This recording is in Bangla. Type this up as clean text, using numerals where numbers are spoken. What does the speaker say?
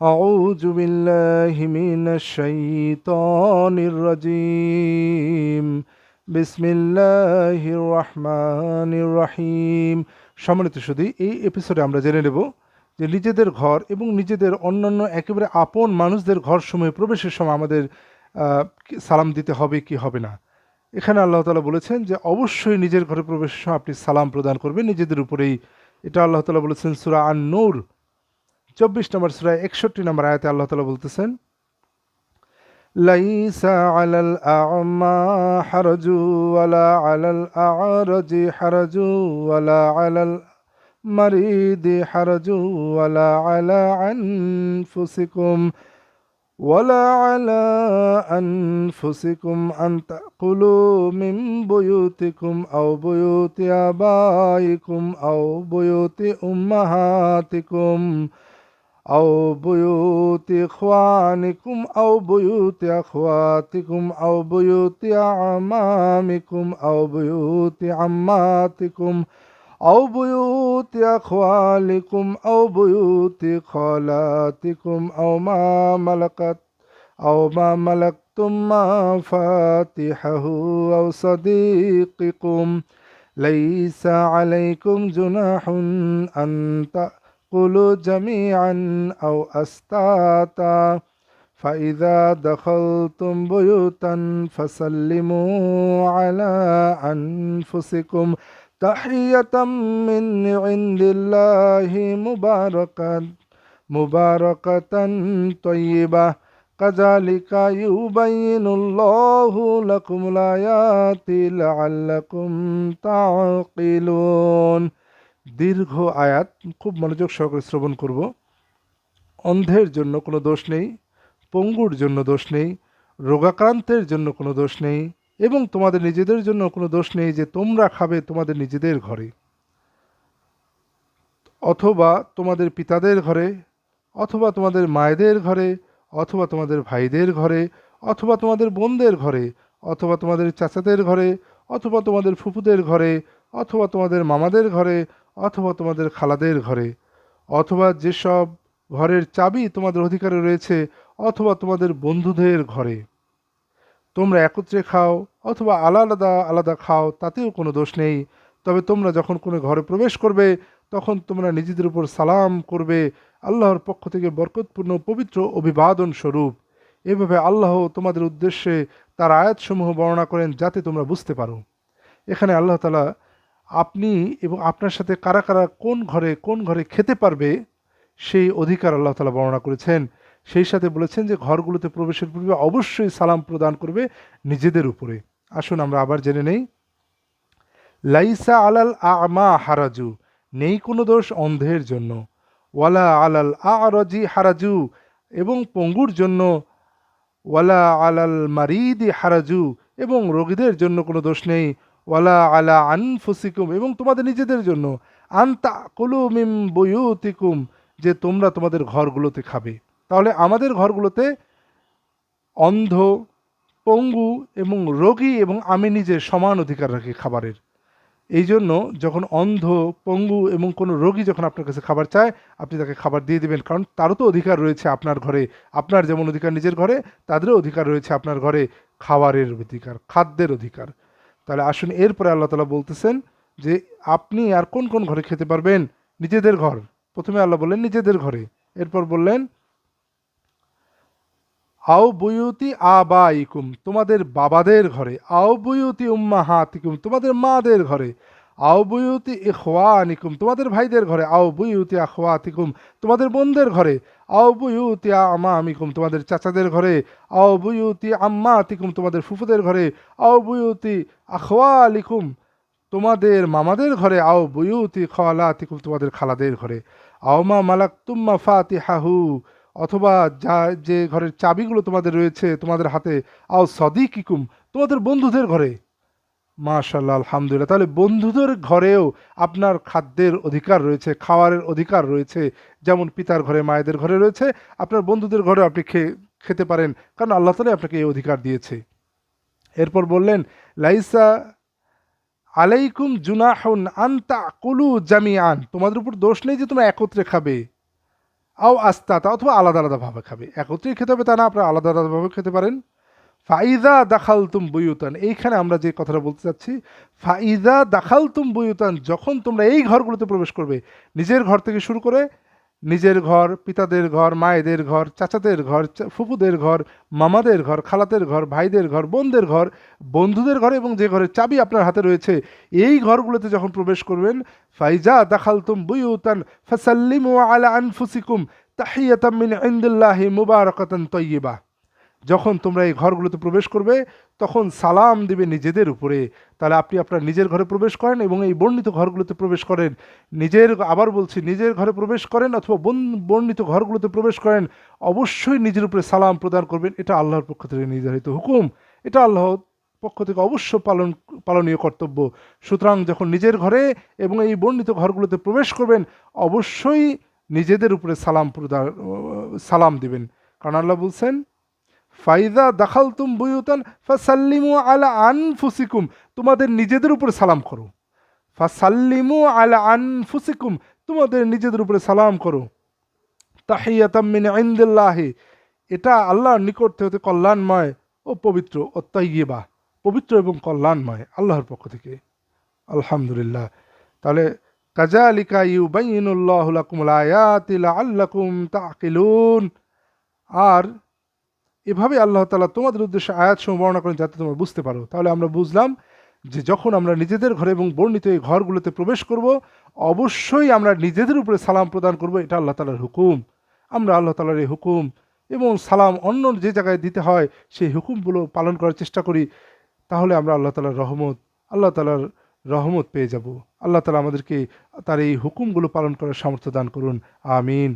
أعوذ بالله من الشيطان الرجيم بسم الله الرحمن الرحيم। সম্মানিত সুধী, এই এপিসোডে আমরা জেনে নেব যে নিজেদের ঘর এবং নিজেদের অন্যান্য একেবারে আপন মানুষদের ঘরসমূহে প্রবেশের সময় আমাদের সালাম দিতে হবে কি হবে না। এখানে আল্লাহ তাআলা বলেছেন যে অবশ্যই নিজের ঘরে প্রবেশের সময় আপনি সালাম প্রদান করবেন নিজেদের উপরেই। এটা আল্লাহ তাআলা বলেছেন সূরা আন-নূর 24 নম্বর সূরায় 61 নম্বর আয়াতে আল্লাহ তাআলা বলতেছেন, লাইসা আলাল আ'মা হারাজু ওয়ালা আলাল আ'রাজি হারাজু ওয়ালা আলাল মারিদি হারাজু ওয়ালা আলা আনফুসিকুম ولا على أنفسكم أن تأكلوا من بيوتكم أو بيوت آبائكم أو بيوت أمهاتكم أو بيوت إخوانكم أو بيوت أخواتكم أو بيوت أعمامكم أو بيوت عماتكم أو بيوت أخوالكم أو بيوت خالاتكم أو ما ملكتم مفاتحه أو صديقكم ليس عليكم جناح أن تأكلوا جميعا أو أشتاتا فإذا دخلتم بيوتا فسلموا على أنفسكم تحية من عند الله مباركة طيبة كذلك يبين الله لكم الآيات لعلكم تعقلون। দীর্ঘ আয়াত, খুব মনোযোগ সহকারে শ্রবণ করব। অন্ধের জন্য কোনো দোষ নেই, পঙ্গুর জন্য দোষ নেই, রোগাক্রান্তের জন্য কোনো দোষ নেই, এবং তোমাদের নিজেদের জন্য কোনো দোষ নেই যে তোমরা খাবে তোমাদের নিজেদের ঘরে, অথবা তোমাদের পিতাদের ঘরে, অথবা তোমাদের মায়েদের ঘরে, অথবা তোমাদের ভাইদের ঘরে, অথবা তোমাদের বোনদের ঘরে, অথবা তোমাদের চাচাদের ঘরে, অথবা তোমাদের ফুফুদের ঘরে, অথবা তোমাদের মামাদের ঘরে, অথবা তোমাদের খালাদের ঘরে, অথবা যেসব ঘরের চাবি তোমাদের অধিকারে রয়েছে, অথবা তোমাদের বন্ধুদের ঘরে। তোমরা একত্রে খাও অথবা আলাদা আলাদা খাও, তাতেও কোনো দোষ নেই। তবে তোমরা যখন কোনো ঘরে প্রবেশ করবে তখন তোমরা নিজেদের উপর সালাম করবে আল্লাহর পক্ষ থেকে বরকতপূর্ণ পবিত্র অভিবাদন স্বরূপ। এভাবে আল্লাহ তোমাদের উদ্দেশ্যে তার আয়াতসমূহ বর্ণনা করেন যাতে তোমরা বুঝতে পারো। এখানে আল্লাহ তাআলা আপনি এবং আপনার সাথে কারা কারা কোন ঘরে খেতে পারবে সেই অধিকার আল্লাহ তাআলা বর্ণনা করেছেন। সেই সাথে বলেছেন যে ঘরগুলোতে প্রবেশের পূর্বে অবশ্যই সালাম প্রদান করবে নিজেদের উপরে। আসুন আমরা আবার জেনে নেই। লাইসা আলাল আমা হারাজু, নেই কোনো দোষ অন্ধের জন্য। ওয়ালা আলাল আরজি হারাজু, এবং পঙ্গুর জন্য। ওয়ালা আলাল মারিদি হারাজু, এবং রোগীদের জন্য কোনো দোষ নেই। ওয়ালা আলা আনফুসিকুম, এবং তোমাদের নিজেদের জন্য। আনতা কুলু মিম বুয়ুতিকুম, যে তোমরা তোমাদের ঘরগুলোতে খাবে। তাহলে আমাদের ঘরগুলোতে অন্ধ, পঙ্গু এবং রোগী এবং আমি নিজে সমান অধিকার রাখি খাবারের। এই জন্য যখন অন্ধ, পঙ্গু এবং কোনো রোগী যখন আপনার কাছে খাবার চায়, আপনি তাকে খাবার দিয়ে দেবেন, কারণ তারও তো অধিকার রয়েছে আপনার ঘরে। আপনার যেমন অধিকার নিজের ঘরে, তাদেরও অধিকার রয়েছে আপনার ঘরে খাবারের অধিকার, খাদ্যের অধিকার। তাহলে আসুন, এরপরে আল্লাহ তাআলা বলতেছেন যে আপনি আর কোন কোন ঘরে খেতে পারবেন। নিজেদের ঘর, প্রথমে আল্লাহ বললেন নিজেদের ঘরে, এরপর বললেন আও বুয়ুতি আবাইকুম, তোমাদের বাবাদের ঘরে। আও বুয়ুতি উম্মাহাতিকুম, তোমাদের মাদের ঘরে। আও বুয়ুতি ইখওয়ানিকুম, তোমাদের ভাইদের ঘরে। আও বুয়ুতি আখওয়াতিকুম, তোমাদের বোনদের ঘরে। আও বুয়ুতি আমামিকুম, তোমাদের চাচাদের ঘরে। আও বুয়ুতি আম্মাতিকুম, তোমাদের ফুফুদের ঘরে। আও বুয়ুতি আখওয়ালিকুম, তোমাদের মামাদের ঘরে। আও বুয়ুতি খালাতিকুম, তোমাদের খালাদের ঘরে। আও মা মালাকতুম মাফাতিহাহু, অথবা যে ঘরের চাবিগুলো তোমাদের রয়েছে তোমাদের হাতে। আও সদিকিকুম, তোমাদের বন্ধুদের ঘরে। মাশাআল্লাহ, আলহামদুলিল্লাহ। তাহলে বন্ধুদের ঘরেও আপনার খাদ্যের অধিকার রয়েছে, খাওয়ারের অধিকার রয়েছে। যেমন পিতার ঘরে, মায়েদের ঘরে রয়েছে, আপনার বন্ধুদের ঘরেও আপনি খেতে পারেন, কারণ আল্লাহ তাআলা আপনাকে এই অধিকার দিয়েছে। এরপর বললেন লাইসা আলাইকুম জুনাহুন আন তাকুলু জামিআন, তোমাদের উপর দোষ নেই যে তোমরা একত্রে খাবে। আও আস্তাতা, অথবা আলাদা আলাদাভাবে খাবে, একত্রেই খেতে হবে তা না, আপনারা আলাদা আলাদাভাবে খেতে পারেন। ফাইদা দাখালতুম বুয়ুতান, এইখানে আমরা যে কথাটা বলতে চাচ্ছি, ফাইদা দাখালতুম বুয়ুতান, যখন তোমরা এই ঘরগুলোতে প্রবেশ করবে, নিজের ঘর থেকে শুরু করে নিজের ঘর, পিতাদের ঘর, মায়েদের ঘর, চাচাদের ঘর, ফুপুদের ঘর, মামাদের ঘর, খালাতের ঘর, ভাইদের ঘর, বোনদের ঘর, বন্ধুদের ঘর, এবং যে ঘরের চাবি আপনার হাতে রয়েছে, এই ঘরগুলোতে যখন প্রবেশ করবেন, ফাইজা দাখালতুম বুয়ুতান ফাসাল্লিমু আলা আনফুসিকুম তাহিয়াতাম মিন ইনদিল্লাহি মুবারাকাতান তাইয়্যিবা, যখন তোমরা এই ঘরগুলোতে প্রবেশ করবে তখন সালাম দিবে নিজেদের উপরে। তাহলে আপনি আপনার নিজের ঘরে প্রবেশ করেন এবং এই বর্ণিত ঘরগুলোতে প্রবেশ করেন, আবার বলছি, নিজের ঘরে প্রবেশ করেন অথবা বর্ণিত ঘরগুলোতে প্রবেশ করেন, অবশ্যই নিজের উপরে সালাম প্রদান করবেন। এটা আল্লাহর পক্ষ থেকে নির্ধারিত হুকুম, এটা আল্লাহর পক্ষ থেকে অবশ্য পালনীয় কর্তব্য। সুতরাং যখন নিজের ঘরে এবং এই বর্ণিত ঘরগুলোতে প্রবেশ করবেন, অবশ্যই নিজেদের উপরে সালাম দিবেন। কারণ আল্লাহ বলছেন, ফাইদা দাখালতুম বুয়ুতান ফাসাল্লিমু আলা আনফুসিকুম, তোমাদের নিজেদের উপরে সালাম করো। ফাসাল্লিমু আলা আনফুসিকুম, তোমাদের নিজেদের উপরে সালাম করো। তাহিয়াতাম মিন ইনদিল্লাহি, এটা আল্লাহর নিকট হতে কল্যাণময় ও পবিত্র, ও তাইয়্যিবা, পবিত্র এবং কল্যাণময় আল্লাহর পক্ষ থেকে। আলহামদুলিল্লাহ। তাহলে কাযালিকা ইউবাইয়িনুল্লাহু লাকুমুল আয়াতি লাআল্লাকুম তা'কিলুন, আর এভাবে আল্লাহ তাআলা তোমাদের উদ্দেশ্যে আয়াতসমূহ বর্ণনা করেন যাতে তোমরা বুঝতে পারো। তাহলে আমরা বুঝলাম যে যখন আমরা নিজেদের ঘরে এবং বর্ণিত এই ঘরগুলোতে প্রবেশ করব, অবশ্যই আমরা নিজেদের উপরে সালাম প্রদান করব, এটা আল্লাহ তাআলার হুকুম। আমরা আল্লাহ তাআলার এই হুকুম এবং সালাম অন্য যে জায়গায় দিতে হয় সেই হুকুমগুলো পালন করার চেষ্টা করি, তাহলে আমরা আল্লাহ তাআলার রহমত পেয়ে যাব। আল্লাহ তাআলা আমাদেরকে তার এই হুকুমগুলো পালন করার সামর্থ্য দান করুন। আমিন।